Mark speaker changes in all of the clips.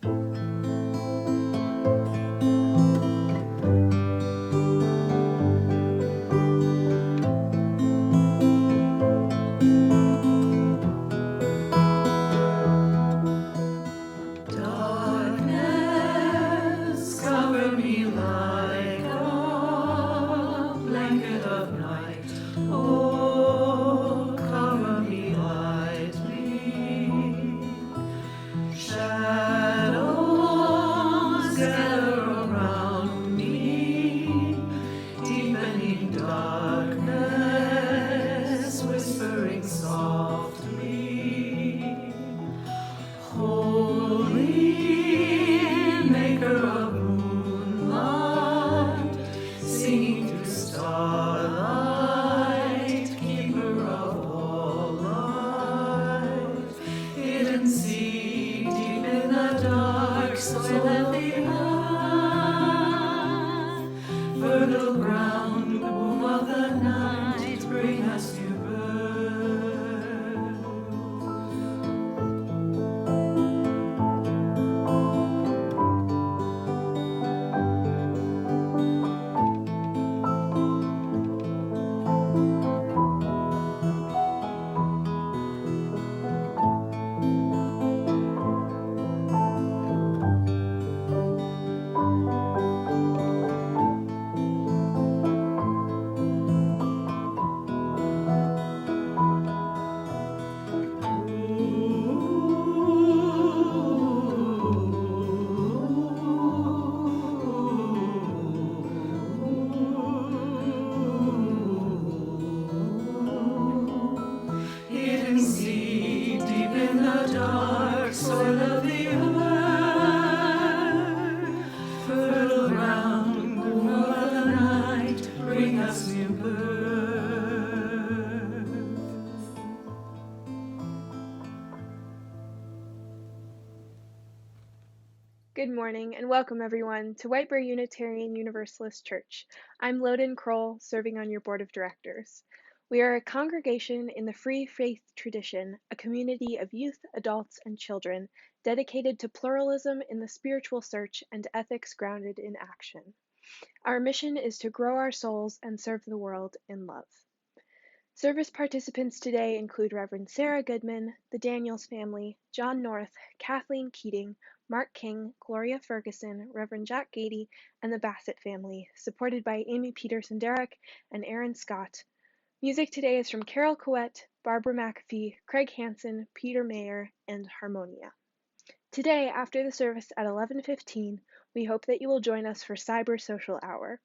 Speaker 1: Darkness, cover me like a blanket of night. Oh, cover me lightly. Shadows gather around me, deepening darkness, whispering softly. Holy maker of moonlight, singing through starlight, keeper of all life, hidden sea deep in the dark soil of the earth, fertile ground, womb of the night, bring us to birth. Hidden sea deep in the dark soil of the earth, fertile ground, womb of the night, bring us new birth.
Speaker 2: Good morning and welcome everyone to Whitebear Unitarian Universalist Church. I'm Loden Kroll, serving on your board of directors. We are a congregation in the Free Faith tradition, a community of youth, adults, and children dedicated to pluralism in the spiritual search and ethics grounded in action. Our mission is to grow our souls and serve the world in love. Service participants today include Reverend Sarah Goodman, the Daniels family, John North, Kathleen Keating, Mark King, Gloria Ferguson, Reverend Jack Gady, and the Bassett family, supported by Amy Peterson-Derrick and Aaron Scott. Music today is from Carol Coet, Barbara McAfee, Craig Hansen, Peter Mayer, and Harmonia. Today, after the service at 11:15, we hope that you will join us for Cyber Social Hour.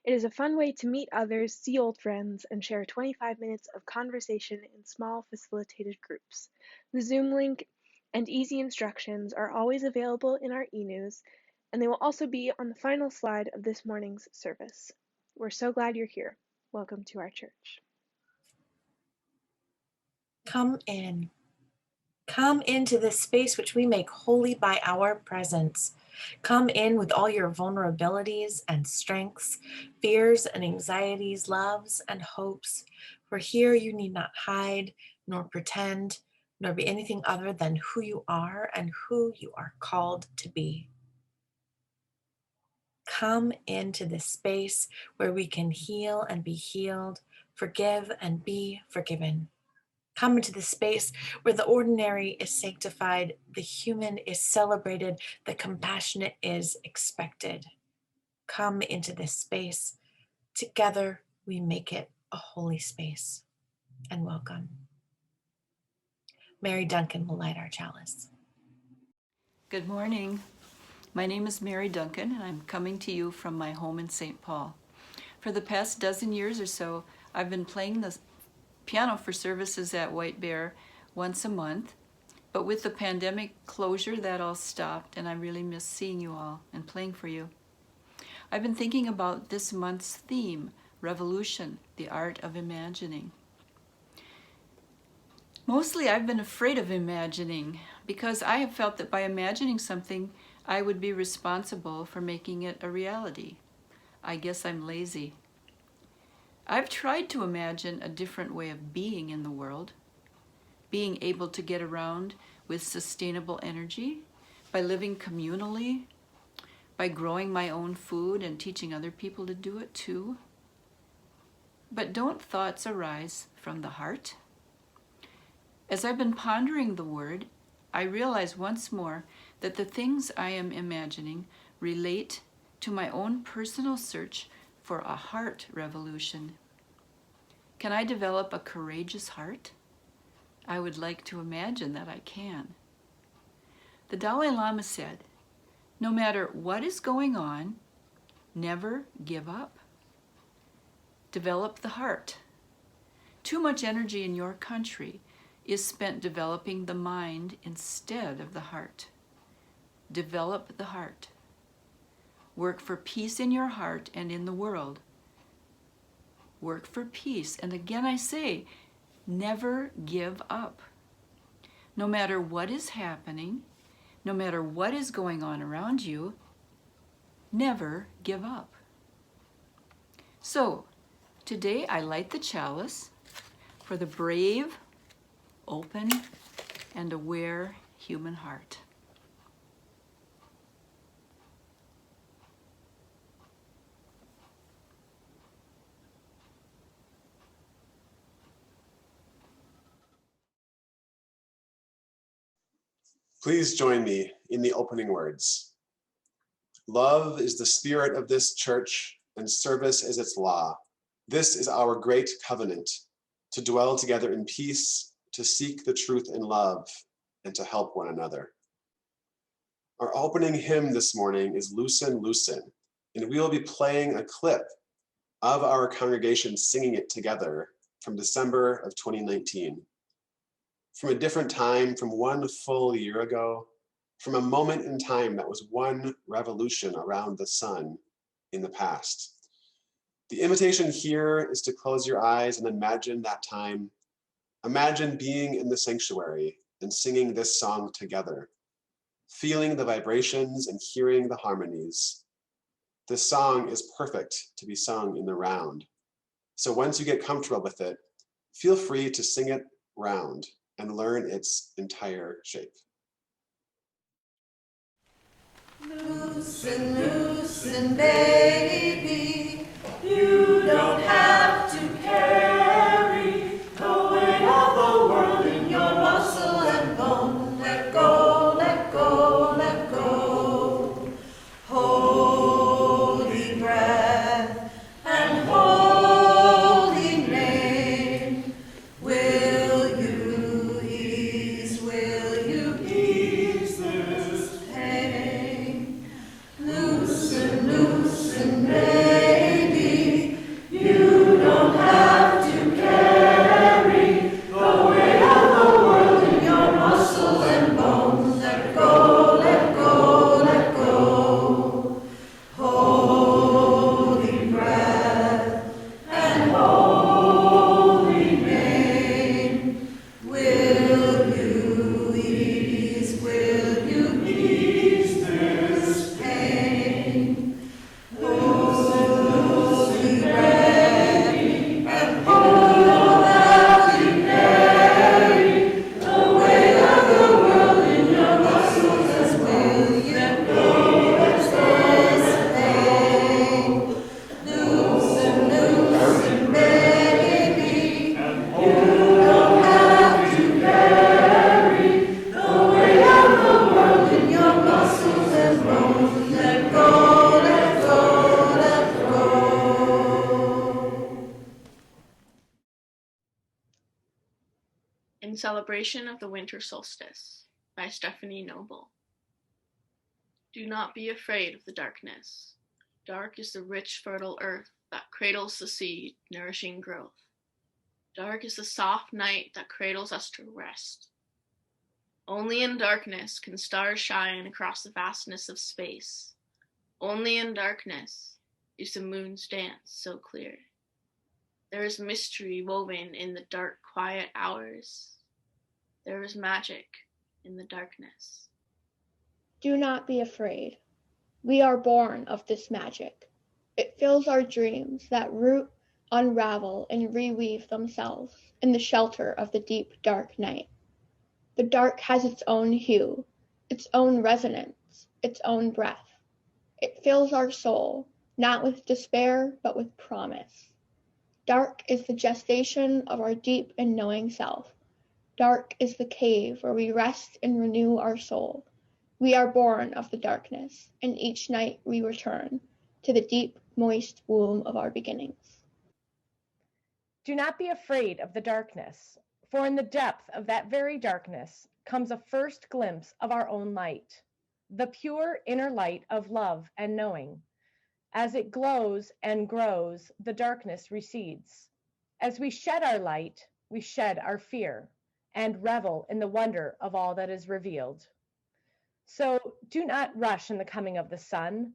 Speaker 2: It is a fun way to meet others, see old friends, and share 25 minutes of conversation in small facilitated groups. The Zoom link and easy instructions are always available in our e-news, and they will also be on the final slide of this morning's service. We're so glad you're here. Welcome to our church.
Speaker 3: Come in. Come into this space which we make holy by our presence. Come in with all your vulnerabilities and strengths, fears and anxieties, loves and hopes. For here you need not hide, nor pretend, nor be anything other than who you are and who you are called to be. Come into this space where we can heal and be healed, forgive and be forgiven. Come into the space where the ordinary is sanctified, the human is celebrated, the compassionate is expected. Come into this space. Together, we make it a holy space. And welcome. Mary Duncan will light our chalice.
Speaker 4: Good morning. My name is Mary Duncan, and I'm coming to you from my home in St. Paul. For the past dozen years or so, I've been playing the piano for services at White Bear once a month, but with the pandemic closure, that all stopped, and I really miss seeing you all and playing for you. I've been thinking about this month's theme, Revolution, the Art of Imagining. Mostly I've been afraid of imagining because I have felt that by imagining something, I would be responsible for making it a reality. I guess I'm lazy. I've tried to imagine a different way of being in the world, being able to get around with sustainable energy, by living communally, by growing my own food and teaching other people to do it too. But don't thoughts arise from the heart? As I've been pondering the word, I realize once more that the things I am imagining relate to my own personal search for a heart revolution. Can I develop a courageous heart? I would like to imagine that I can. The Dalai Lama said, no matter what is going on, never give up. Develop the heart. Too much energy in your country is spent developing the mind instead of the heart. Develop the heart. Work for peace in your heart and in the world. Work for peace. And again I say, never give up. No matter what is happening, no matter what is going on around you, never give up. So, today I light the chalice for the brave, open, and aware human heart.
Speaker 5: Please join me in the opening words. Love is the spirit of this church, and service is its law. This is our great covenant, to dwell together in peace, to seek the truth in love, and to help one another. Our opening hymn this morning is Loosen, Loosen, and we will be playing a clip of our congregation singing it together from December of 2019. From a different time, from one full year ago, from a moment in time that was one revolution around the sun in the past. The invitation here is to close your eyes and imagine that time. Imagine being in the sanctuary and singing this song together, feeling the vibrations and hearing the harmonies. This song is perfect to be sung in the round. So once you get comfortable with it, feel free to sing it round and learn its entire shape.
Speaker 1: Loosen, loosen, baby, you don't have to carry the weight of the world in your muscle and bone. Let go, let go, let go. Holy breath and holy name, will you ease this pain? Loosen, loosen, baby, you don't have to carry the weight of the world in your muscles and bones. Let go, let go, let go. Holy breath and holy name, will you ease this pain? Holy breath and holy carry the weight of the world in your muscles as will you go as pain. Loosen, loosen, baby, you don't have to carry the weight of the world in your muscles and bones. Let go, let go, let go.
Speaker 6: In Celebration of the Winter Solstice by Stephanie Noble. Do not be afraid of the darkness. Dark is the rich, fertile earth that cradles the seed, nourishing growth. Dark is the soft night that cradles us to rest. Only in darkness can stars shine across the vastness of space. Only in darkness is the moon's dance so clear. There is mystery woven in the dark, quiet hours. There is magic in the darkness.
Speaker 7: Do not be afraid. We are born of this magic. It fills our dreams that root, unravel, and reweave themselves in the shelter of the deep, dark night. The dark has its own hue, its own resonance, its own breath. It fills our soul, not with despair, but with promise. Dark is the gestation of our deep and knowing self. Dark is the cave where we rest and renew our soul. We are born of the darkness, and each night we return to the deep, moist womb of our beginnings.
Speaker 8: Do not be afraid of the darkness, for in the depth of that very darkness comes a first glimpse of our own light, the pure inner light of love and knowing. As it glows and grows, the darkness recedes. As we shed our light, we shed our fear and revel in the wonder of all that is revealed. So do not rush in the coming of the sun.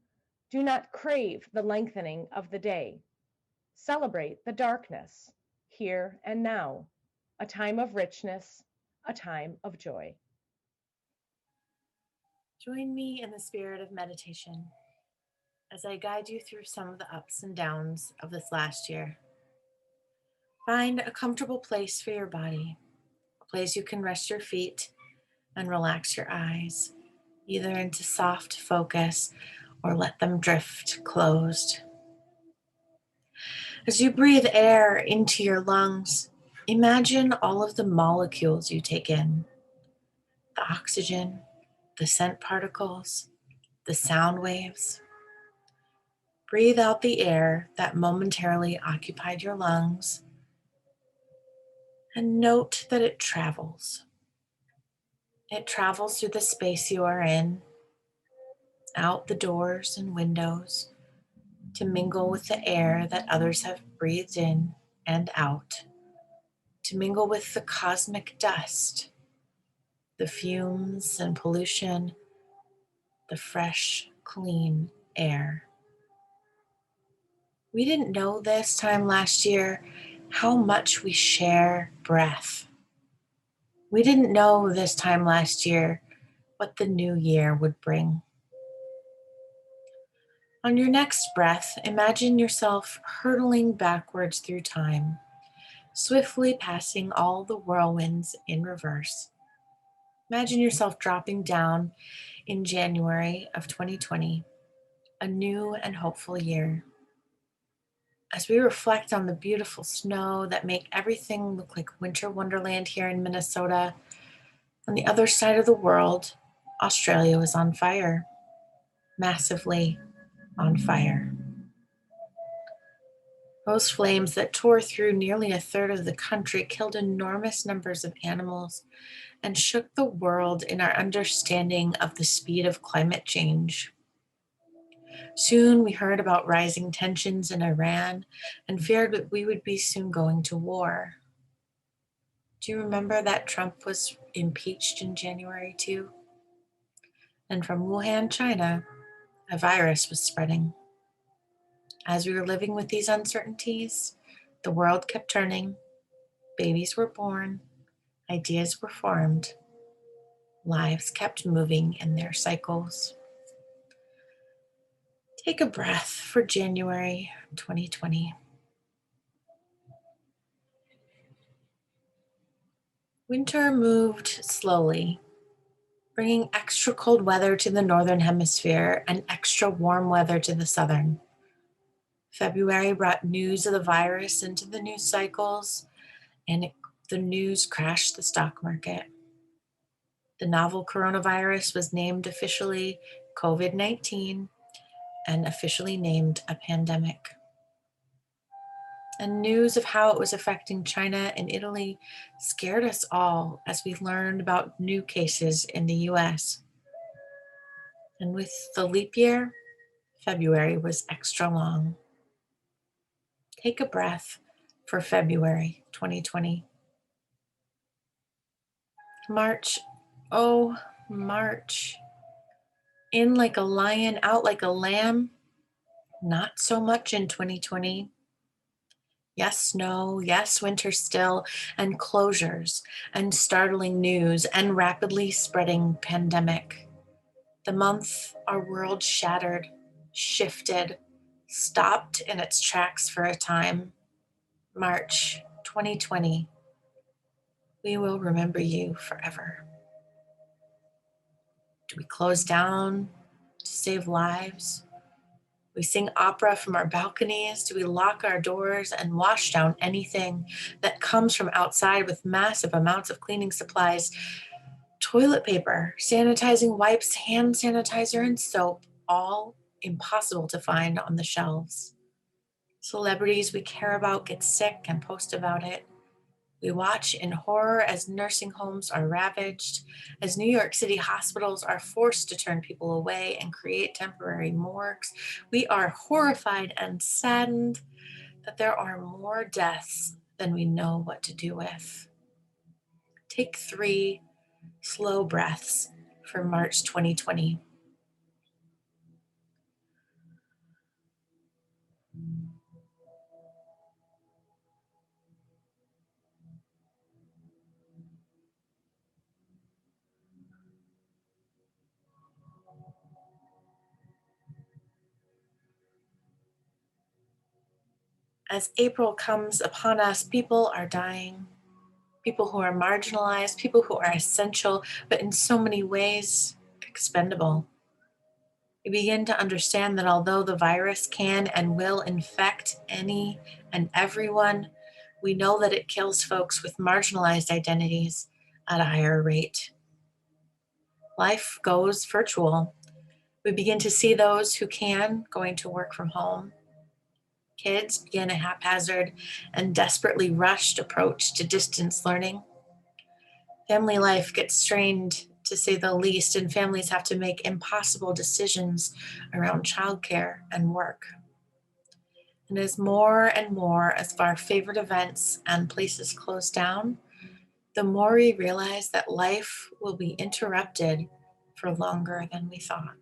Speaker 8: Do not crave the lengthening of the day. Celebrate the darkness, here and now, a time of richness, a time of joy.
Speaker 3: Join me in the spirit of meditation as I guide you through some of the ups and downs of this last year. Find a comfortable place for your body, a place you can rest your feet and relax your eyes, either into soft focus or let them drift closed. As you breathe air into your lungs, imagine all of the molecules you take in: the oxygen, the scent particles, the sound waves. Breathe out the air that momentarily occupied your lungs and note that it travels. It travels through the space you are in, out the doors and windows, to mingle with the air that others have breathed in and out, to mingle with the cosmic dust, the fumes and pollution, the fresh, clean air. We didn't know this time last year how much we share breath. We didn't know this time last year what the new year would bring. On your next breath, imagine yourself hurtling backwards through time, swiftly passing all the whirlwinds in reverse. Imagine yourself dropping down in January of 2020, a new and hopeful year. As we reflect on the beautiful snow that make everything look like winter wonderland here in Minnesota, on the other side of the world, Australia was on fire, massively on fire. Those flames that tore through nearly a third of the country killed enormous numbers of animals and shook the world in our understanding of the speed of climate change. Soon we heard about rising tensions in Iran and feared that we would be soon going to war. Do you remember that Trump was impeached in January too? And from Wuhan, China, a virus was spreading. As we were living with these uncertainties, the world kept turning, babies were born, ideas were formed, lives kept moving in their cycles. Take a breath for January 2020. Winter moved slowly, bringing extra cold weather to the northern hemisphere and extra warm weather to the southern. February brought news of the virus into the news cycles, and the news crashed the stock market. The novel coronavirus was named officially COVID-19 and officially named a pandemic. And news of how it was affecting China and Italy scared us all as we learned about new cases in the US. And with the leap year, February was extra long. Take a breath for February 2020. March, oh, March. In like a lion, out like a lamb. Not so much in 2020. Yes, snow, yes, winter still, and closures, and startling news, and rapidly spreading pandemic. The month our world shattered, shifted, stopped in its tracks for a time. March 2020. We will remember you forever. Do we close down to save lives? We sing opera from our balconies? Do we lock our doors and wash down anything that comes from outside with massive amounts of cleaning supplies, toilet paper, sanitizing wipes, hand sanitizer, and soap, all impossible to find on the shelves? Celebrities we care about get sick and post about it. We watch in horror as nursing homes are ravaged, as New York City hospitals are forced to turn people away and create temporary morgues. We are horrified and saddened that there are more deaths than we know what to do with. Take 3 slow breaths for March 2020. As April comes upon us, people are dying. People who are marginalized, people who are essential, but in so many ways expendable. We begin to understand that although the virus can and will infect any and everyone, we know that it kills folks with marginalized identities at a higher rate. Life goes virtual. We begin to see those who can going to work from home. Kids begin a haphazard and desperately rushed approach to distance learning. Family life gets strained, to say the least, and families have to make impossible decisions around childcare and work. And as more and more of our favorite events and places close down, the more we realize that life will be interrupted for longer than we thought.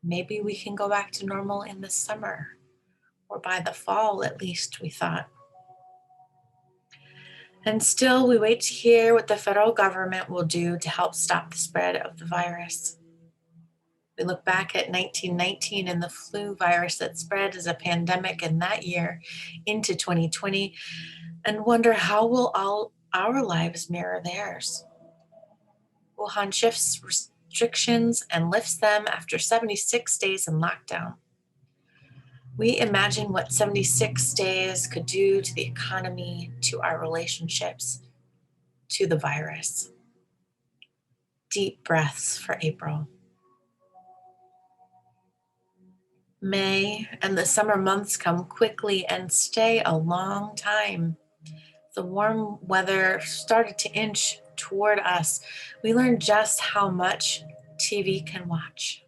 Speaker 3: Maybe we can go back to normal in the summer, or by the fall at least, we thought. And still, we wait to hear what the federal government will do to help stop the spread of the virus. We look back at 1919 and the flu virus that spread as a pandemic in that year into 2020 and wonder how will all our lives mirror theirs. Wuhan shifts restrictions and lifts them after 76 days in lockdown. We imagine what 76 days could do to the economy, to our relationships, to the virus. Deep breaths for April. May and the summer months come quickly and stay a long time. The warm weather started to inch toward us. We learned just how much TV can watch.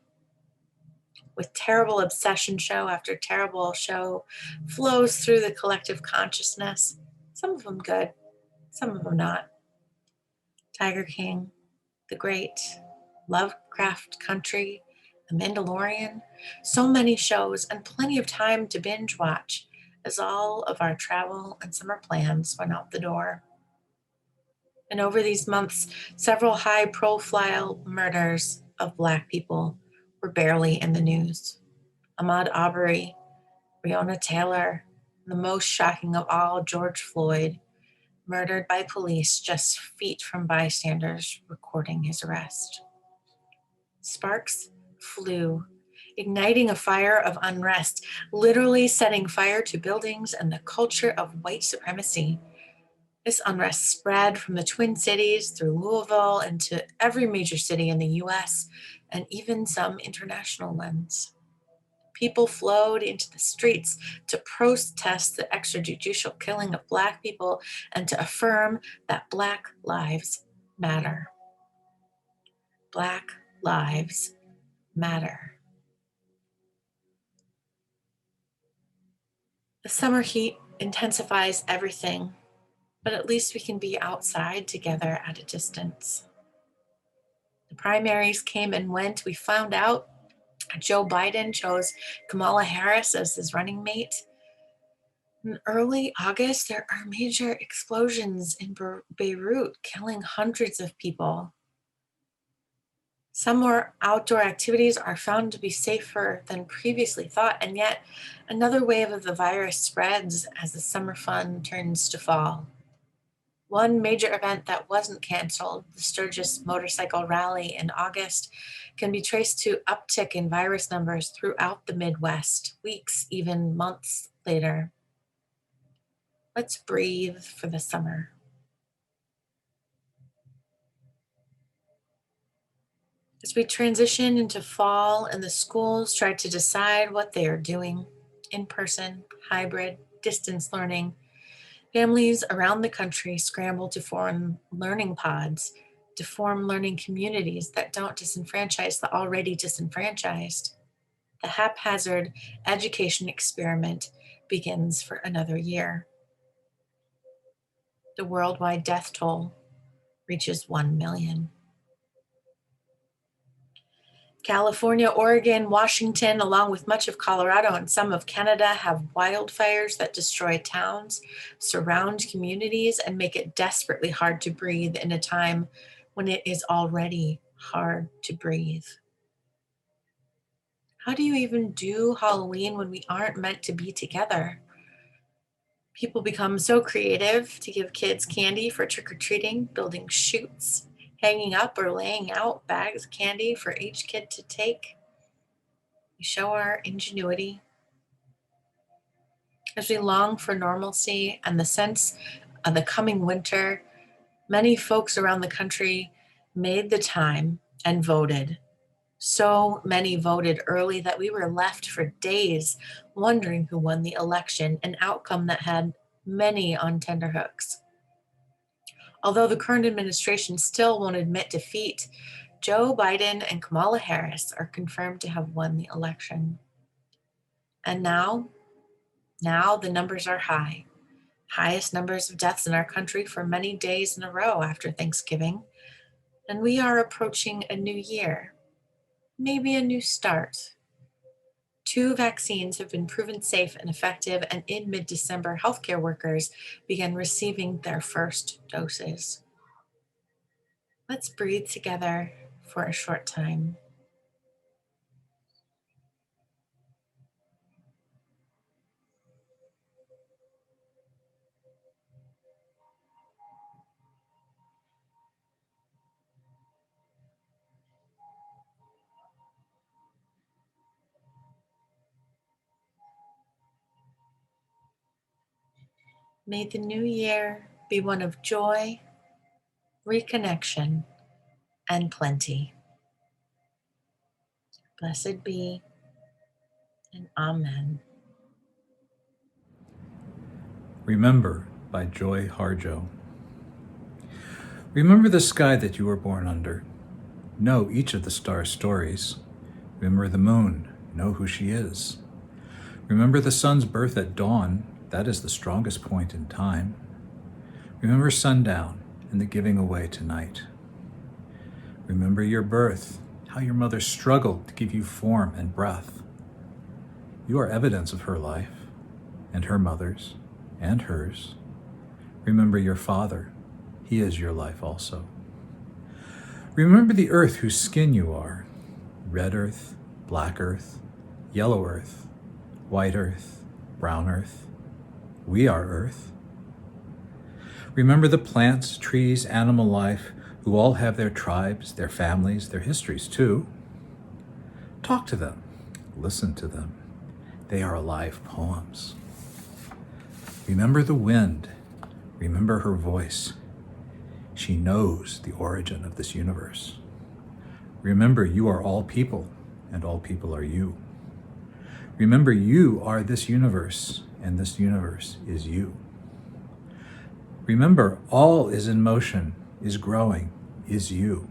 Speaker 3: With terrible obsession show after terrible show flows through the collective consciousness, some of them good, some of them not. Tiger King, The Great, Lovecraft Country, The Mandalorian, so many shows and plenty of time to binge watch as all of our travel and summer plans went out the door. And over these months, several high-profile murders of Black people were barely in the news. Ahmaud Arbery, Breonna Taylor, and the most shocking of all, George Floyd, murdered by police just feet from bystanders recording his arrest. Sparks flew, igniting a fire of unrest, literally setting fire to buildings and the culture of white supremacy. This unrest spread from the Twin Cities through Louisville into every major city in the US and even some international ones. People flowed into the streets to protest the extrajudicial killing of Black people and to affirm that Black lives matter. Black lives matter. The summer heat intensifies everything, but at least we can be outside together at a distance. The primaries came and went. We found out Joe Biden chose Kamala Harris as his running mate. In early August, there are major explosions in Beirut, killing hundreds of people. Some more outdoor activities are found to be safer than previously thought, and yet another wave of the virus spreads as the summer fun turns to fall. One major event that wasn't canceled, the Sturgis Motorcycle Rally in August, can be traced to uptick in virus numbers throughout the Midwest, weeks, even months later. Let's breathe for the summer. As we transition into fall and the schools try to decide what they are doing, in-person, hybrid, distance learning, families around the country scramble to form learning pods, to form learning communities that don't disenfranchise the already disenfranchised. The haphazard education experiment begins for another year. The worldwide death toll reaches 1 million. California, Oregon, Washington, along with much of Colorado and some of Canada, have wildfires that destroy towns, surround communities, and make it desperately hard to breathe in a time when it is already hard to breathe. How do you even do Halloween when we aren't meant to be together? People become so creative to give kids candy for trick-or-treating, building chutes, hanging up or laying out bags of candy for each kid to take. We show our ingenuity. As we long for normalcy and the sense of the coming winter, many folks around the country made the time and voted. So many voted early that we were left for days wondering who won the election, an outcome that had many on tenterhooks. Although the current administration still won't admit defeat, Joe Biden and Kamala Harris are confirmed to have won the election. And now the numbers are high. Highest numbers of deaths in our country for many days in a row after Thanksgiving. And we are approaching a new year, maybe a new start. 2 vaccines have been proven safe and effective, and in mid-December, healthcare workers began receiving their first doses. Let's breathe together for a short time. May the new year be one of joy, reconnection, and plenty. Blessed be, and amen.
Speaker 9: Remember by Joy Harjo. Remember the sky that you were born under. Know each of the star stories. Remember the moon. Know who she is. Remember the sun's birth at dawn. That is the strongest point in time. Remember sundown and the giving away tonight. Remember your birth, how your mother struggled to give you form and breath. You are evidence of her life, and her mother's, and hers. Remember your father. He is your life also. Remember the earth whose skin you are. Red earth, black earth, yellow earth, white earth, brown earth. We are earth. Remember the plants, trees, animal life, who all have their tribes, their families, their histories too. Talk to them. Listen to them. They are alive poems. Remember the wind. Remember her voice. She knows the origin of this universe. Remember, you are all people, and all people are you. Remember, you are this universe, and this universe is you. Remember, all is in motion, is growing, is you.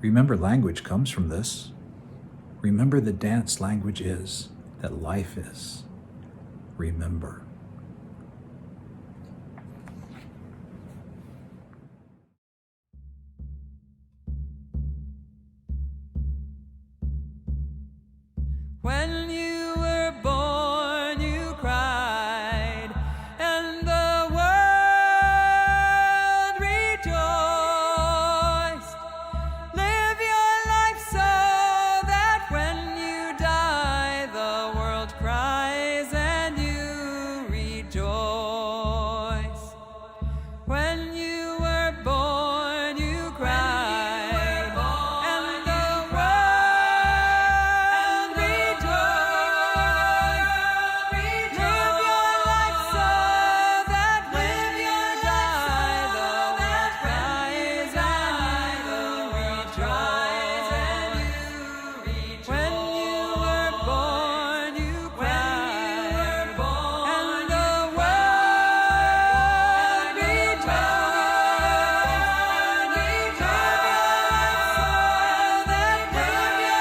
Speaker 9: Remember, language comes from this. Remember, the dance language is, that life is. Remember.
Speaker 10: When you were born, you cried, and the world rejoiced. Live your life so that when you die, the world cries and you rejoice. When you were born, you cried, and the world rejoiced. Live your life so that when you die, the world cries and you rejoice. When you were born, you cried, and the world rejoiced. Live your life so that when you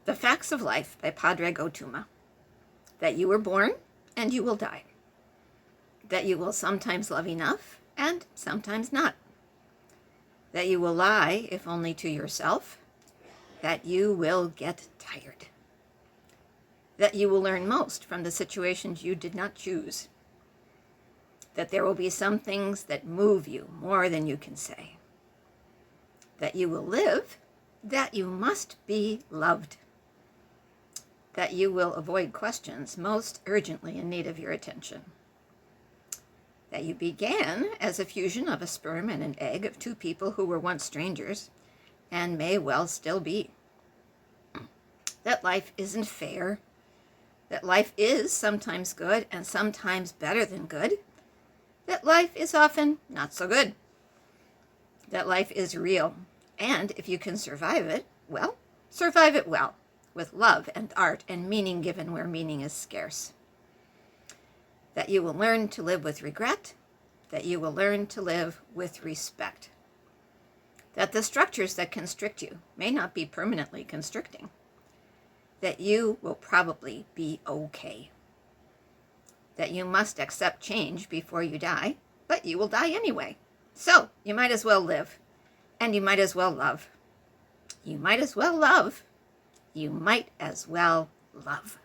Speaker 11: The Facts of Life by Padre Gotuma. That you were born and you will die. That you will sometimes love enough and sometimes not. That you will lie, if only to yourself. That you will get tired. That you will learn most from the situations you did not choose. That there will be some things that move you more than you can say. That you will live. That you must be loved. That you will avoid questions most urgently in need of your attention. That you began as a fusion of a sperm and an egg of two people who were once strangers and may well still be. That life isn't fair. That life is sometimes good and sometimes better than good. That life is often not so good. That life is real, and if you can survive it, well, survive it well, with love and art and meaning given where meaning is scarce. That you will learn to live with regret, that you will learn to live with respect. That the structures that constrict you may not be permanently constricting. That you will probably be okay. That you must accept change before you die, but you will die anyway. So you might as well live, and you might as well love. You might as well love. You might as well love.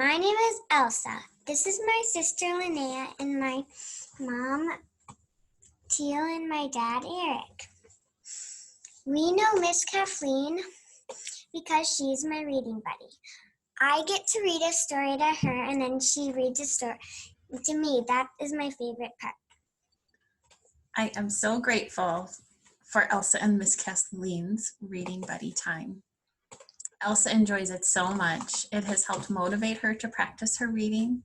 Speaker 12: My name is Elsa. This is my sister Linnea and my mom Teal and my dad Eric. We know Miss Kathleen because she's my reading buddy. I get to read a story to her and then she reads a story to me. That is my favorite part.
Speaker 13: I am so grateful for Elsa and Miss Kathleen's reading buddy time. Elsa enjoys it so much. It has helped motivate her to practice her reading.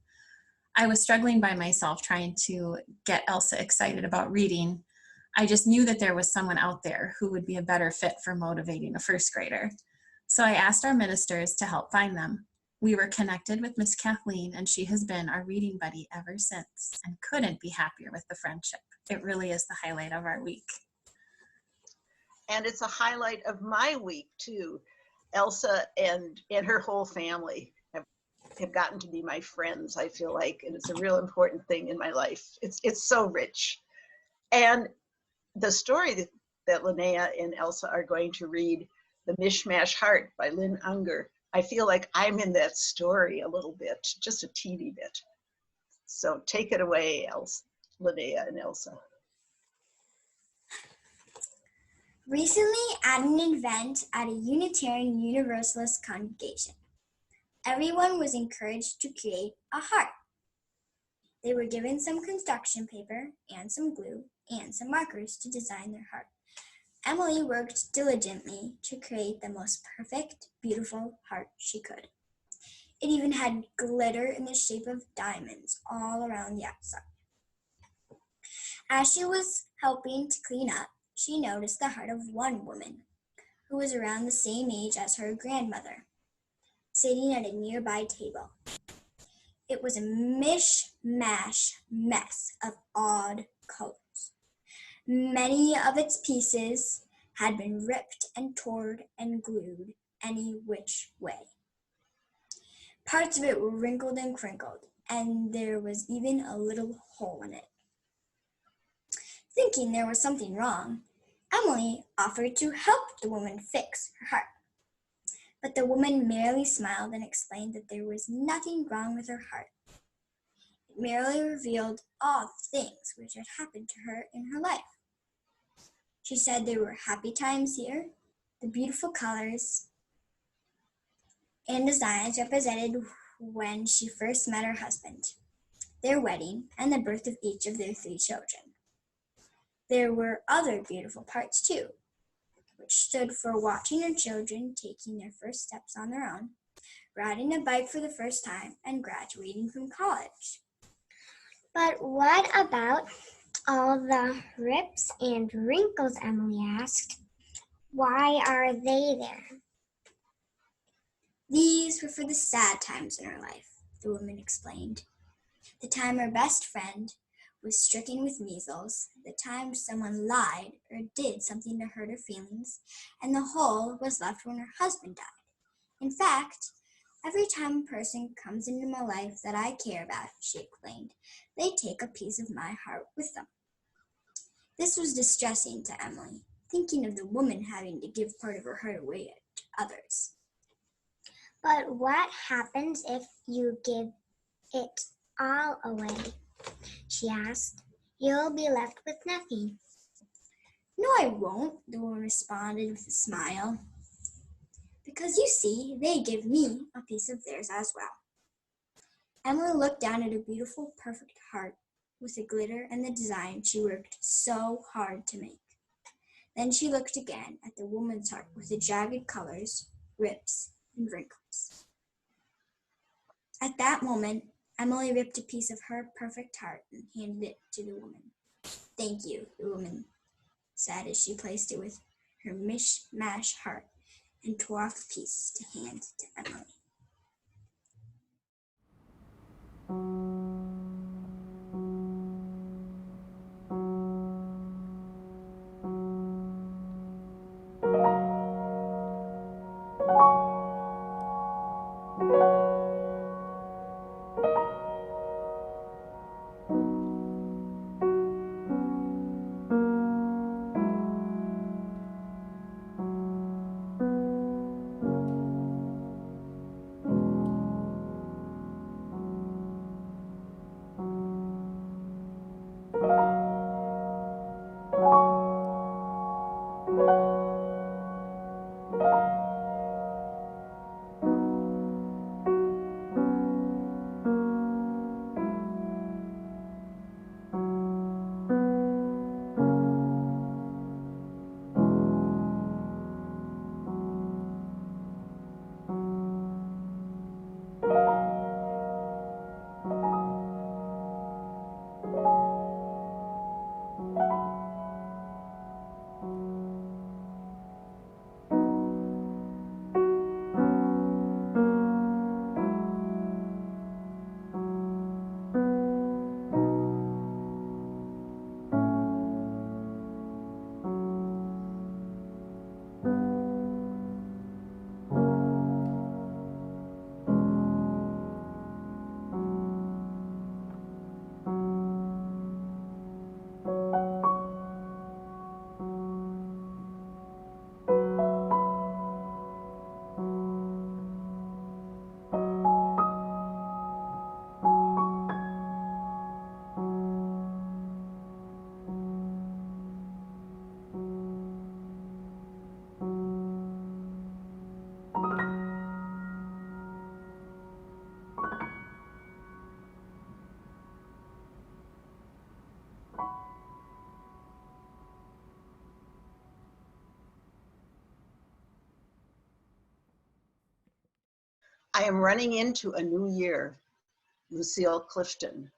Speaker 13: I was struggling by myself trying to get Elsa excited about reading. I just knew that there was someone out there who would be a better fit for motivating a first grader. So I asked our ministers to help find them. We were connected with Miss Kathleen, and she has been our reading buddy ever since, and couldn't be happier with the friendship. It really is the highlight of our week.
Speaker 14: And it's a highlight of my week too. Elsa and her whole family have gotten to be my friends, I feel like, and it's a real important thing in my life. It's so rich. And the story that Linnea and Elsa are going to read, The Mishmash Heart by Lynn Unger, I feel like I'm in that story a little bit, just a teeny bit. So take it away, Linnea and Elsa.
Speaker 12: Recently at an event at a Unitarian Universalist congregation, everyone was encouraged to create a heart. They were given some construction paper and some glue and some markers to design their heart. Emily worked diligently to create the most perfect, beautiful heart she could. It even had glitter in the shape of diamonds all around the outside. As she was helping to clean up, she noticed the heart of one woman who was around the same age as her grandmother, sitting at a nearby table. It was a mishmash mess of odd colors. Many of its pieces had been ripped and torn and glued any which way. Parts of it were wrinkled and crinkled, and there was even a little hole in it. Thinking there was something wrong, Emily offered to help the woman fix her heart. But the woman merely smiled and explained that there was nothing wrong with her heart. It merely revealed all the things which had happened to her in her life. She said there were happy times here, the beautiful colors and designs represented when she first met her husband, their wedding, and the birth of each of their 3 children. There were other beautiful parts too, which stood for watching her children taking their first steps on their own, riding a bike for the first time, and graduating from college. But what about all the rips and wrinkles? Emily asked. Why are they there? These were for the sad times in her life, the woman explained. The time her best friend was stricken with measles, the time someone lied or did something to hurt her feelings, and the hole was left when her husband died. In fact, every time a person comes into my life that I care about, she explained, they take a piece of my heart with them. This was distressing to Emily, thinking of the woman having to give part of her heart away to others. But what happens if you give it all away? She asked. You'll be left with nothing. No, I won't, the woman responded with a smile. Because you see, they give me a piece of theirs as well. Emily looked down at a beautiful, perfect heart with the glitter and the design she worked so hard to make. Then she looked again at the woman's heart with the jagged colors, rips, and wrinkles. At that moment, Emily ripped a piece of her perfect heart and handed it to the woman. Thank you, the woman said as she placed it with her mishmash heart and tore off a piece to hand to Emily.
Speaker 14: I am running into a new year. Lucille Clifton.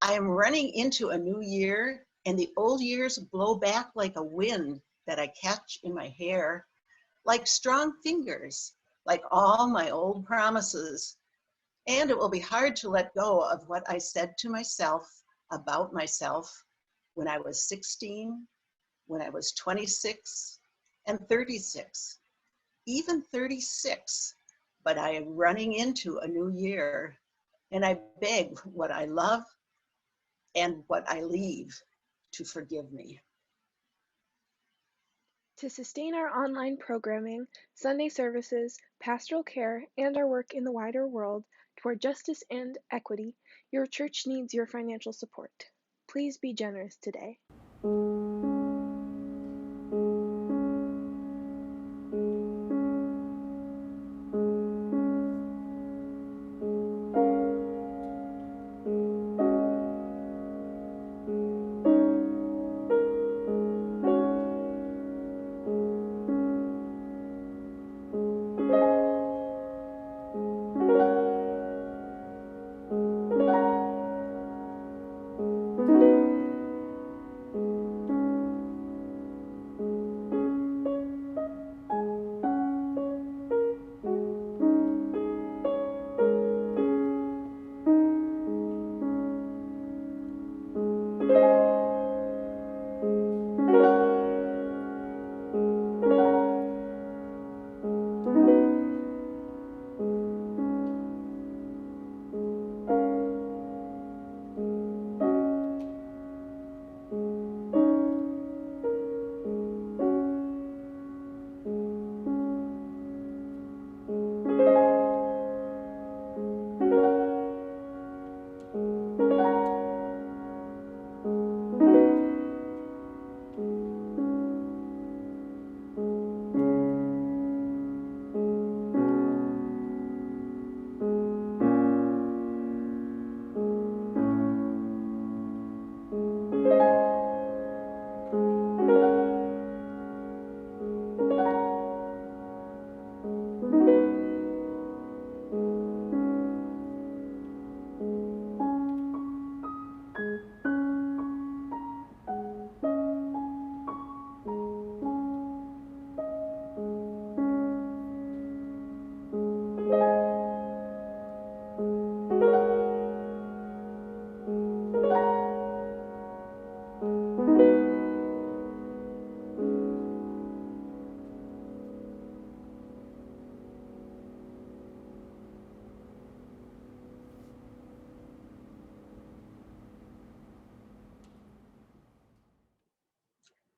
Speaker 14: I am running into a new year, and the old years blow back like a wind that I catch in my hair, like strong fingers, like all my old promises. And it will be hard to let go of what I said to myself about myself when I was 16, when I was 26, and 36, even 36. But I am running into a new year, and I beg what I love and what I leave to forgive me.
Speaker 2: To sustain our online programming, Sunday services, pastoral care, and our work in the wider world toward justice and equity, your church needs your financial support. Please be generous today.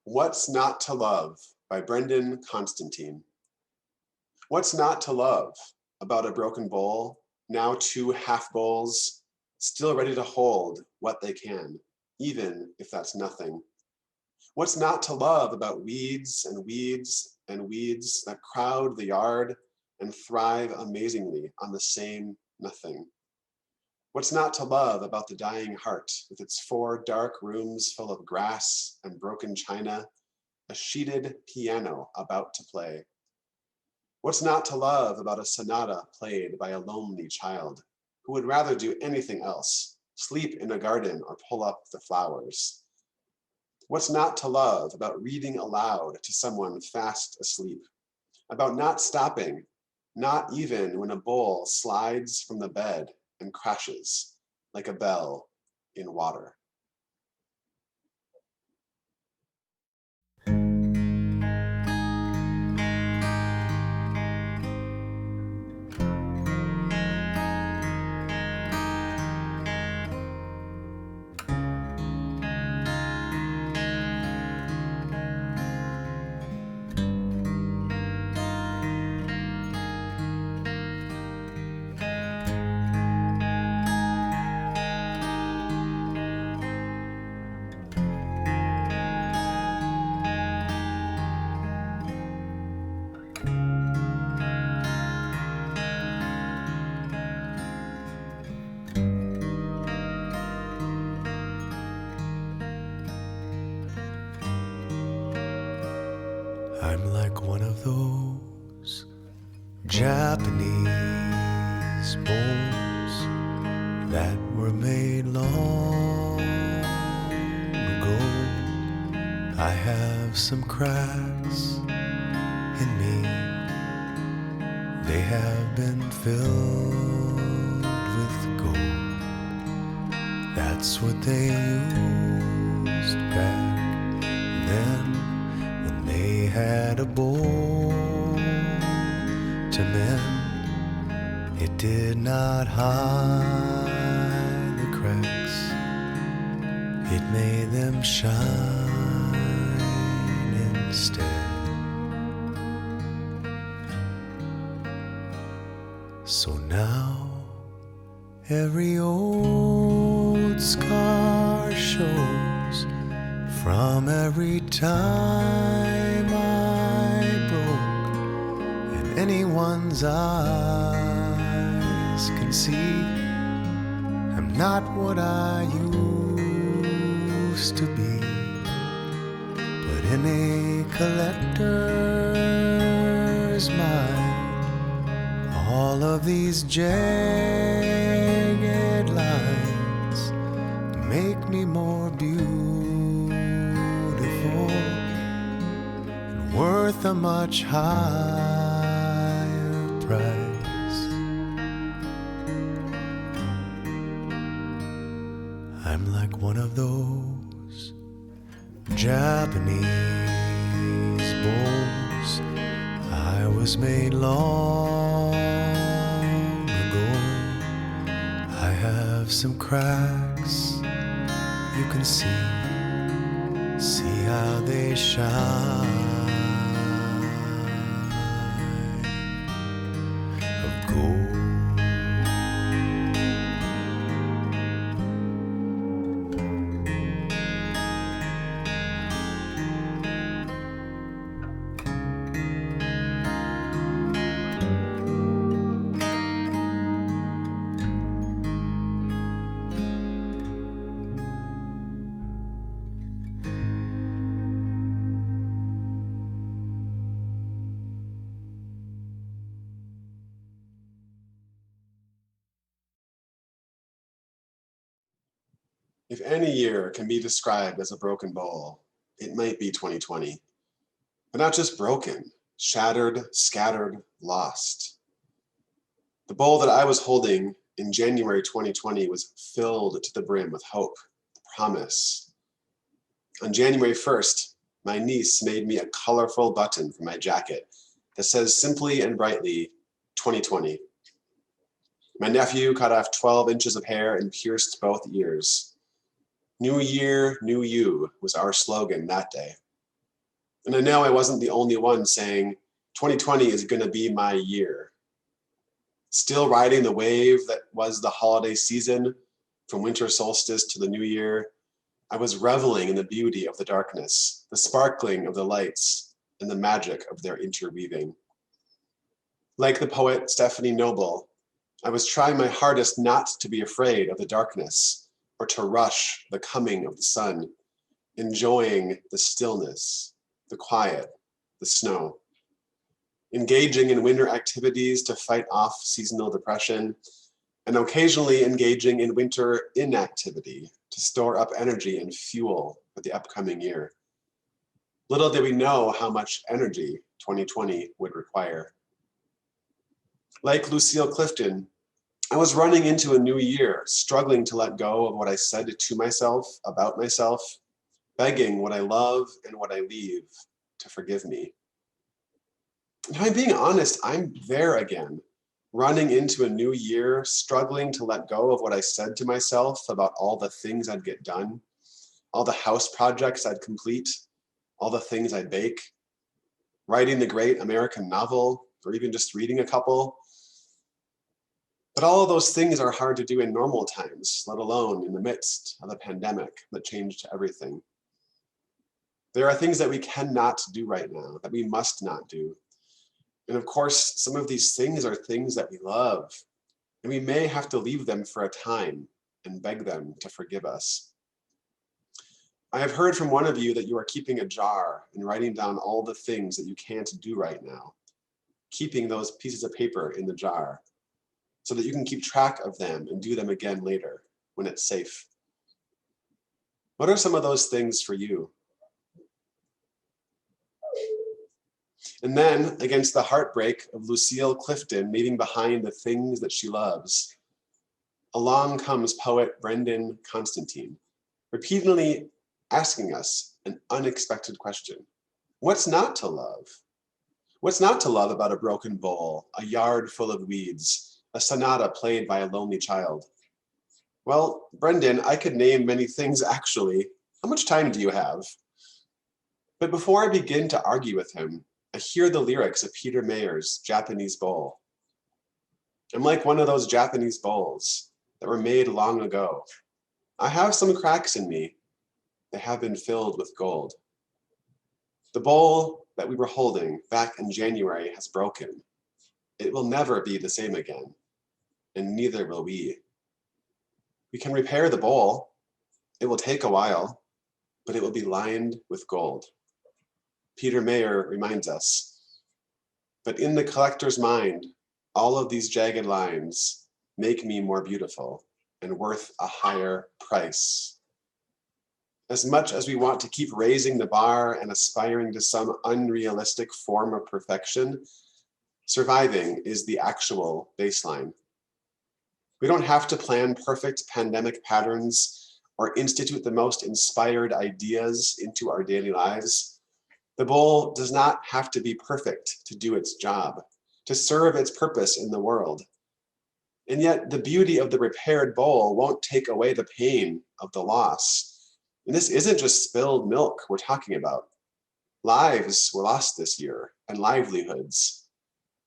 Speaker 5: What's Not to Love by Brendan Constantine. What's not to love about a broken bowl, now 2 half bowls, still ready to hold what they can, even if that's nothing? What's not to love about weeds and weeds and weeds that crowd the yard and thrive amazingly on the same nothing? What's not to love about the dying heart with its 4 dark rooms full of grass and broken china, a sheeted piano about to play? What's not to love about a sonata played by a lonely child who would rather do anything else, sleep in a garden or pull up the flowers? What's not to love about reading aloud to someone fast asleep? About not stopping, not even when a bowl slides from the bed and crashes like a bell in water?
Speaker 15: I'm like one of those Japanese bones that were made long ago. I have some cracks in me. They have been filled with gold. That's what they used back then when they had a bowl to mend. It did not hide the cracks. It made them shine instead. So now every old scar shows from every time I broke, and anyone's eyes can see I'm not what I used to be. But in a collector's mind, all of these jagged lines make me more beautiful and worth a much higher price. I'm like one of those Japanese bowls. I was made long ago. I have some cracks you can see how they shine of gold.
Speaker 5: If any year can be described as a broken bowl, it might be 2020. But not just broken, shattered, scattered, lost. The bowl that I was holding in January 2020 was filled to the brim with hope, promise. On January 1st, my niece made me a colorful button for my jacket that says simply and brightly, 2020. My nephew cut off 12 inches of hair and pierced both ears. New year, new you was our slogan that day. And I know I wasn't the only one saying 2020 is going to be my year. Still riding the wave that was the holiday season, from winter solstice to the new year, I was reveling in the beauty of the darkness, the sparkling of the lights, and the magic of their interweaving. Like the poet Stephanie Noble, I was trying my hardest not to be afraid of the darkness or to rush the coming of the sun, enjoying the stillness, the quiet, the snow. Engaging in winter activities to fight off seasonal depression, and occasionally engaging in winter inactivity to store up energy and fuel for the upcoming year. Little did we know how much energy 2020 would require. Like Lucille Clifton, I was running into a new year, struggling to let go of what I said to myself about myself, begging what I love and what I leave to forgive me. If I'm being honest, I'm there again, running into a new year, struggling to let go of what I said to myself about all the things I'd get done, all the house projects I'd complete, all the things I'd bake, writing the great American novel, or even just reading a couple. But all of those things are hard to do in normal times, let alone in the midst of a pandemic that changed everything. There are things that we cannot do right now, that we must not do. And of course, some of these things are things that we love, and we may have to leave them for a time and beg them to forgive us. I have heard from one of you that you are keeping a jar and writing down all the things that you can't do right now. keeping those pieces of paper in the jar so that you can keep track of them and do them again later when it's safe? What are some of those things for you? And then, against the heartbreak of Lucille Clifton leaving behind the things that she loves, along comes poet Brendan Constantine, repeatedly asking us an unexpected question. What's not to love? What's not to love about a broken bowl, a yard full of weeds, a sonata played by a lonely child? Well, Brendan, I could name many things actually. How much time do you have? But before I begin to argue with him, I hear the lyrics of Peter Mayer's Japanese Bowl. I'm like one of those Japanese bowls that were made long ago. I have some cracks in me. They have been filled with gold. The bowl that we were holding back in January has broken. It will never be the same again, and neither will we. We can repair the bowl. It will take a while, but it will be lined with gold. Peter Mayer reminds us, but in the collector's mind, all of these jagged lines make me more beautiful and worth a higher price. As much as we want to keep raising the bar and aspiring to some unrealistic form of perfection, surviving is the actual baseline. We don't have to plan perfect pandemic patterns or institute the most inspired ideas into our daily lives. The bowl does not have to be perfect to do its job, to serve its purpose in the world. And yet the beauty of the repaired bowl won't take away the pain of the loss. And this isn't just spilled milk we're talking about. Lives were lost this year and livelihoods.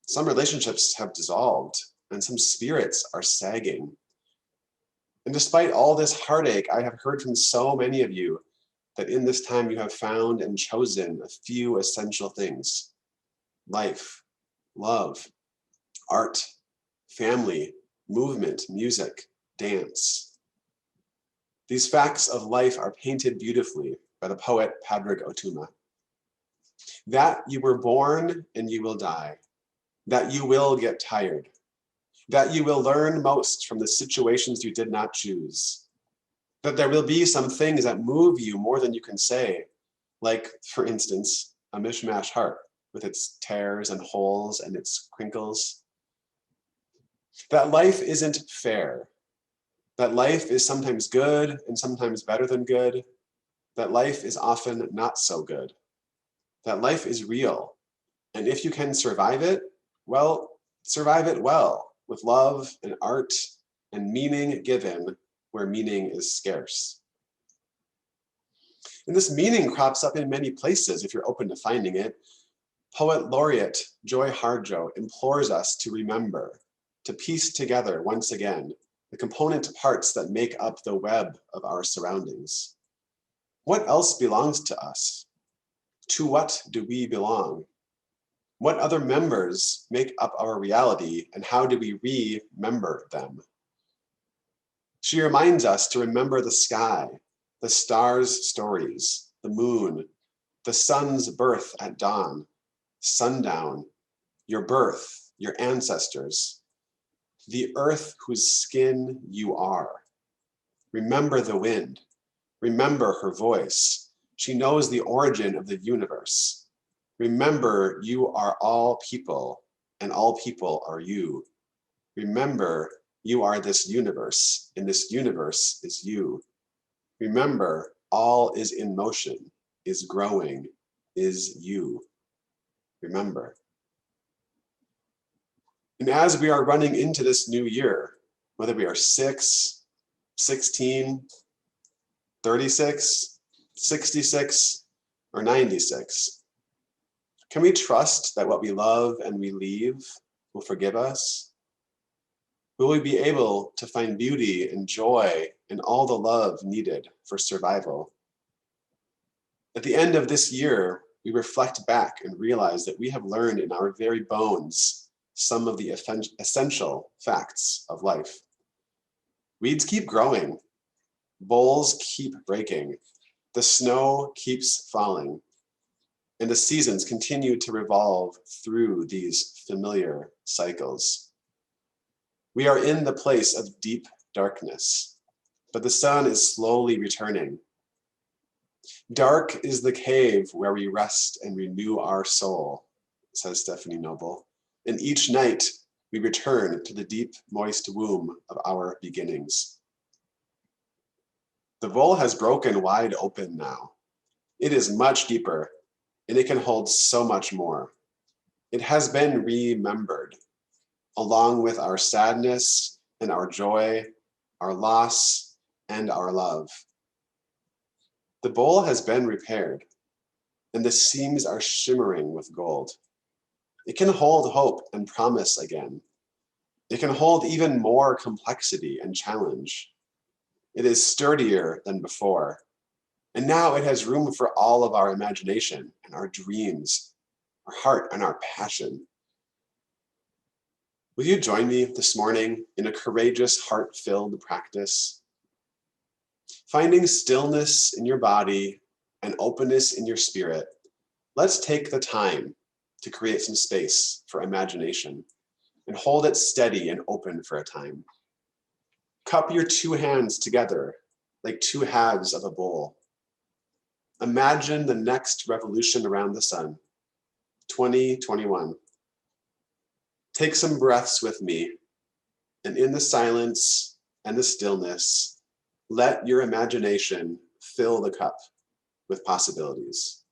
Speaker 5: Some relationships have dissolved and some spirits are sagging. And despite all this heartache, I have heard from so many of you that in this time you have found and chosen a few essential things: life, love, art, family, movement, music, dance. These facts of life are painted beautifully by the poet Padraig Otuma. That you were born and you will die, that you will get tired, that you will learn most from the situations you did not choose, that there will be some things that move you more than you can say, like, for instance, a mishmash heart with its tears and holes and its crinkles. That life isn't fair, that life is sometimes good and sometimes better than good, that life is often not so good, that life is real, and if you can survive it, well, survive it well, with love and art and meaning given where meaning is scarce. And this meaning crops up in many places if you're open to finding it. Poet laureate Joy Harjo implores us to remember, to piece together once again the component parts that make up the web of our surroundings. What else belongs to us? To what do we belong? What other members make up our reality, and how do we remember them? She reminds us to remember the sky, the stars' stories, the moon, the sun's birth at dawn, sundown, your birth, your ancestors, the earth whose skin you are. Remember the wind. Remember her voice. She knows the origin of the universe. Remember you are all people, and all people are you. Remember you are this universe, and this universe is you. Remember, all is in motion, is growing, is you. Remember. And as we are running into this new year, whether we are 6, 16, 36, 66, or 96, can we trust that what we love and we leave will forgive us? Will we be able to find beauty and joy and all the love needed for survival? At the end of this year, we reflect back and realize that we have learned in our very bones some of the essential facts of life. Weeds keep growing, bowls keep breaking, the snow keeps falling. and the seasons continue to revolve through these familiar cycles. We are in the place of deep darkness, but the sun is slowly returning. Dark is the cave where we rest and renew our soul, says Stephanie Noble. And each night we return to the deep, moist womb of our beginnings. The bowl has broken wide open now. It is much deeper, and it can hold so much more. It has been remembered, along with our sadness and our joy, our loss and our love. The bowl has been repaired, and the seams are shimmering with gold. It can hold hope and promise again. It can hold even more complexity and challenge. It is sturdier than before, and now it has room for all of our imagination and our dreams, our heart and our passion. Will you join me this morning in a courageous, heart-filled practice? Finding stillness in your body and openness in your spirit, let's take the time to create some space for imagination and hold it steady and open for a time. Cup your two hands together like two halves of a bowl. Imagine the next revolution around the sun, 2021. Take some breaths with me, and in the silence and the stillness, let your imagination fill the cup with possibilities.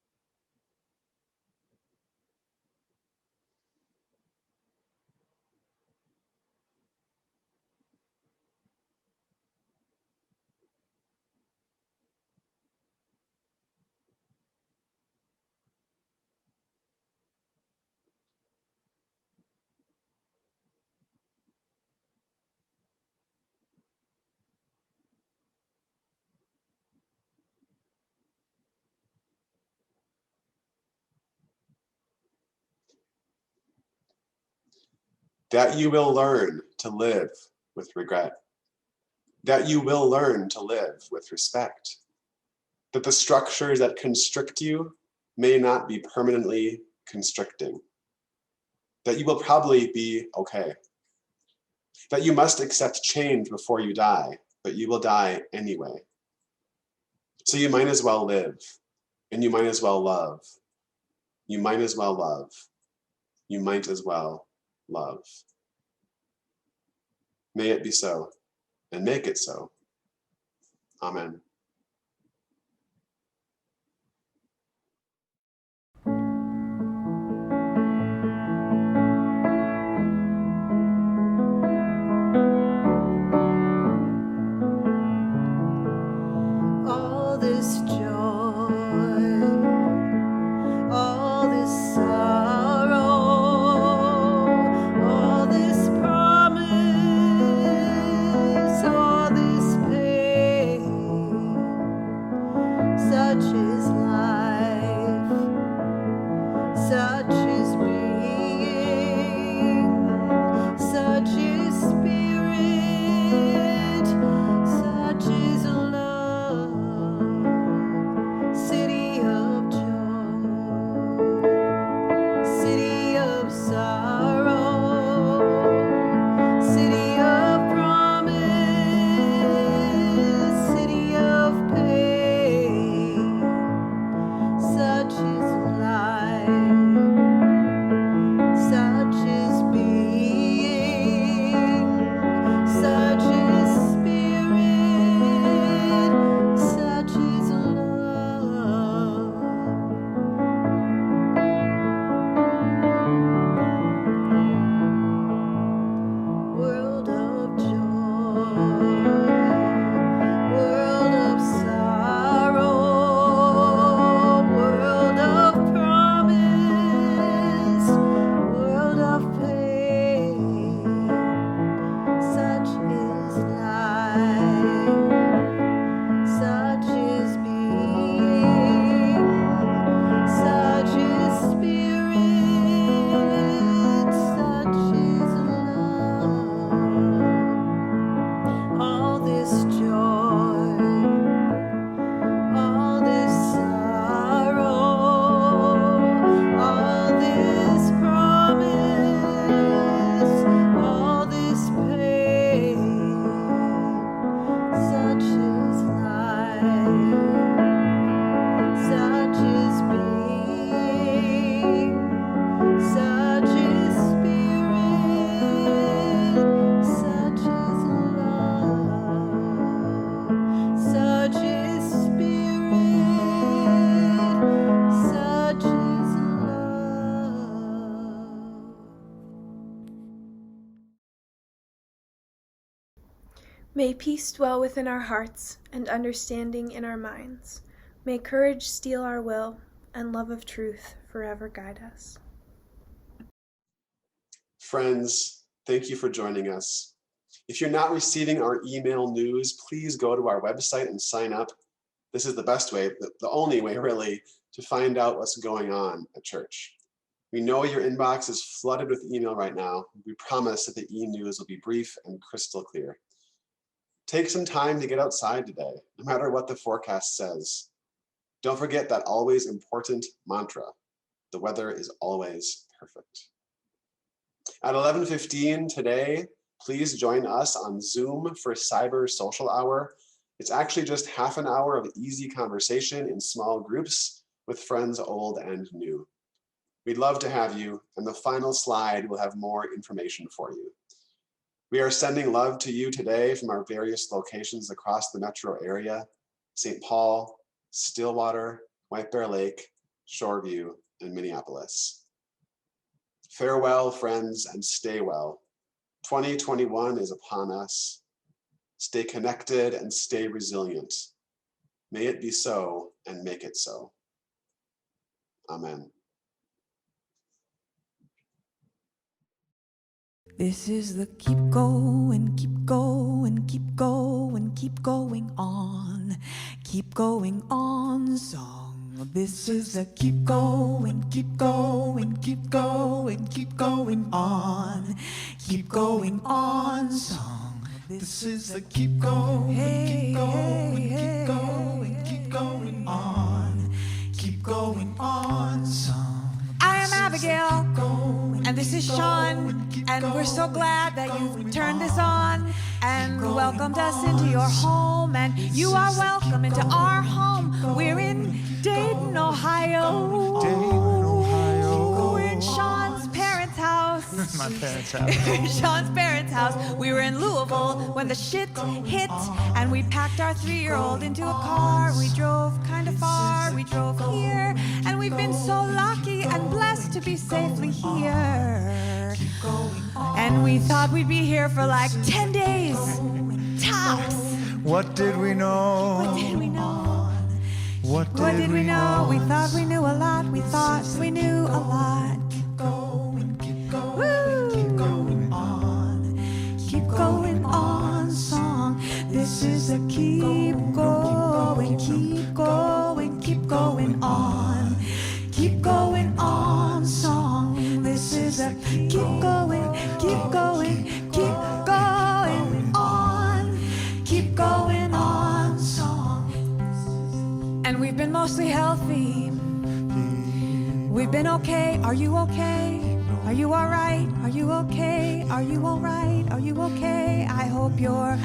Speaker 5: That you will learn to live with regret. That you will learn to live with respect. That the structures that constrict you may not be permanently constricting. That you will probably be okay. That you must accept change before you die, but you will die anyway. So you might as well live, and you might as well love. You might as well love. You might as well love. May it be so, and make it so. Amen.
Speaker 10: All this joy, all this sorrow, all this promise, all this pain, such is life, such is being, such is spirit, such is love, city of joy, city of sorrow, city of promise, city of pain, such is life, such is being, such is spirit, such is love. World of joy, world of sorrow, world of promise, world of pain, such is life, such is being, such is spirit, such is love. All this joy, all this sorrow,
Speaker 2: May peace dwell within our hearts and understanding in our minds. May courage steel our will and love of truth forever guide us.
Speaker 5: Friends, thank you for joining us. If you're not receiving our email news, please go to our website and sign up. This is the best way, the only way really, to find out what's going on at church. We know your inbox is flooded with email right now. We promise that the e-news will be brief and crystal clear. Take some time to get outside today, no matter what the forecast says. Don't forget that always important mantra: the weather is always perfect. At 11:15 today, please join us on Zoom for Cyber Social Hour. It's actually just half an hour of easy conversation in small groups with friends old and new. We'd love to have you, and the final slide will have more information for you. We are sending love to you today from our various locations across the metro area: St. Paul, Stillwater, White Bear Lake, Shoreview, and Minneapolis. Farewell, friends, and stay well. 2021 is upon us. Stay connected and stay resilient. May it be so, and make it so. Amen.
Speaker 10: This is the keep going, keep going, keep going, keep going on song. This is the keep going, keep going, keep going, keep going on song. This is the keep going, keep going, keep going, keep going on song. I am Abigail, and this is Sean, and we're so glad that you've turned this on and welcomed us into your home, and you are welcome into our home. We're in Dayton, Ohio. We're in Sean's parents' house.
Speaker 16: My parents' house.
Speaker 10: Sean's parents' house. We were in Louisville when the shit hit, and we packed our 3-year-old into a car. We drove kind of far. We drove here, and we've been so lucky and blessed to be safely here. And we thought we'd be here for like 10 days, tops.
Speaker 16: What did we know?
Speaker 10: What did we know?
Speaker 16: What
Speaker 10: did we know? We thought we knew a lot. We thought we knew a lot.
Speaker 16: Keep going, keep going,
Speaker 10: Woo!
Speaker 16: keep going on.
Speaker 10: Keep going on song. This is a keep going, keep going, keep going on. Keep going on song. This is a keep going, keep going, keep going on. Keep going on song. And we've been mostly healthy. We've been okay. Are you okay? Are you all right? Are you okay? Are you all right? Are you okay? I hope your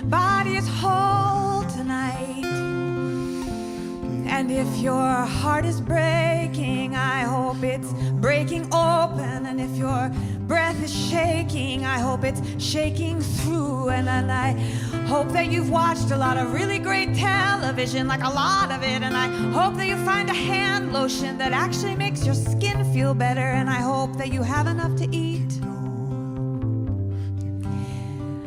Speaker 10: body is whole tonight. And if your heart is breaking, I hope it's breaking open. And if your breath is shaking, I hope it's shaking through. And I hope that you've watched a lot of really great television, like a lot of it. And I hope that you find a hand lotion that actually makes your skin feel better. And I hope that you have enough to eat.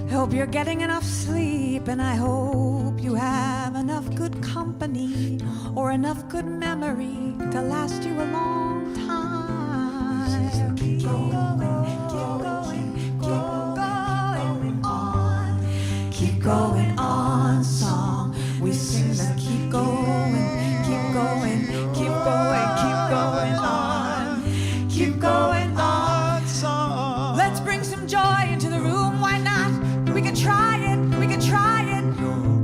Speaker 10: I hope you're getting enough sleep, and I hope you have enough good company or enough good memory to last you a long time. Keep going, keep going, keep going on. Keep going on song. We sing the keep going, keep going, keep going, keep going on. Keep going on song. Let's bring some joy into the room, why not? We can try it,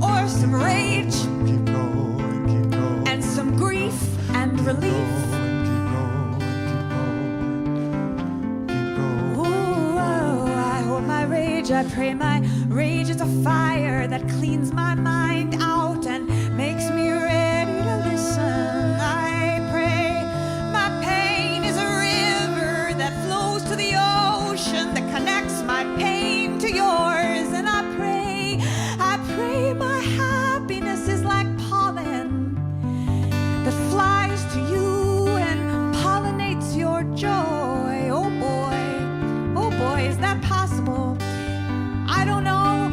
Speaker 10: or some rage, and some grief and relief. Ooh, I hope my rage, I pray my rage is a fire that cleans my mind out and makes me ready to listen. I pray my pain is a river that flows to the ocean, that connects my pain to yours. And I pray my happiness is like pollen that flies to you and pollinates your joy. Oh boy, is that possible? I don't know,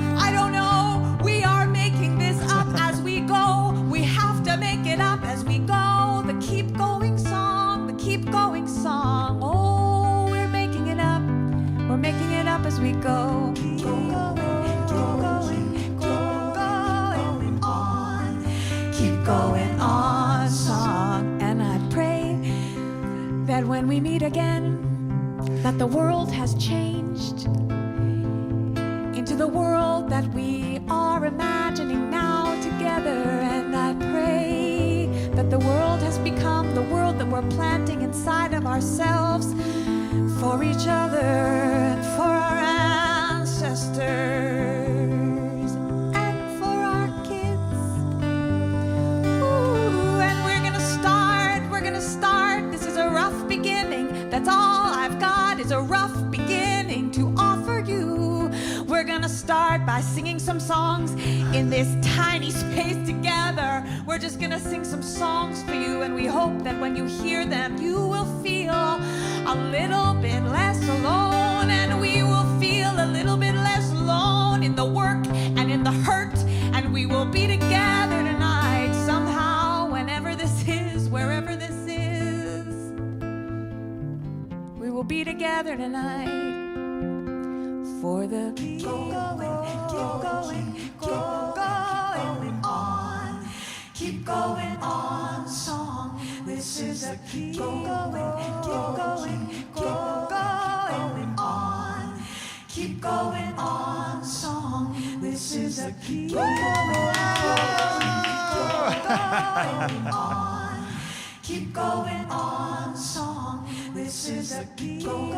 Speaker 10: going on song. And I pray that when we meet again, that the world has changed into the world that we are imagining now together. And I pray that the world has become the world that we're planting inside of ourselves for each other and for our ancestors and for our kids. Ooh, and we're gonna start. This is a rough beginning. That's all I've got is a rough beginning to offer you. We're gonna start by singing some songs in this tiny space together. We're just gonna sing some songs for you, and we hope that when you hear them, you will feel a little bit less alone, and we will feel a little bit less alone in the work and in the hurt, and we will be together tonight somehow, whenever this is, wherever this is. We will be together tonight for the keep going on song. This is a keep going on. Keep going on song. This is a keep going on. Keep going on song. This is a keep going.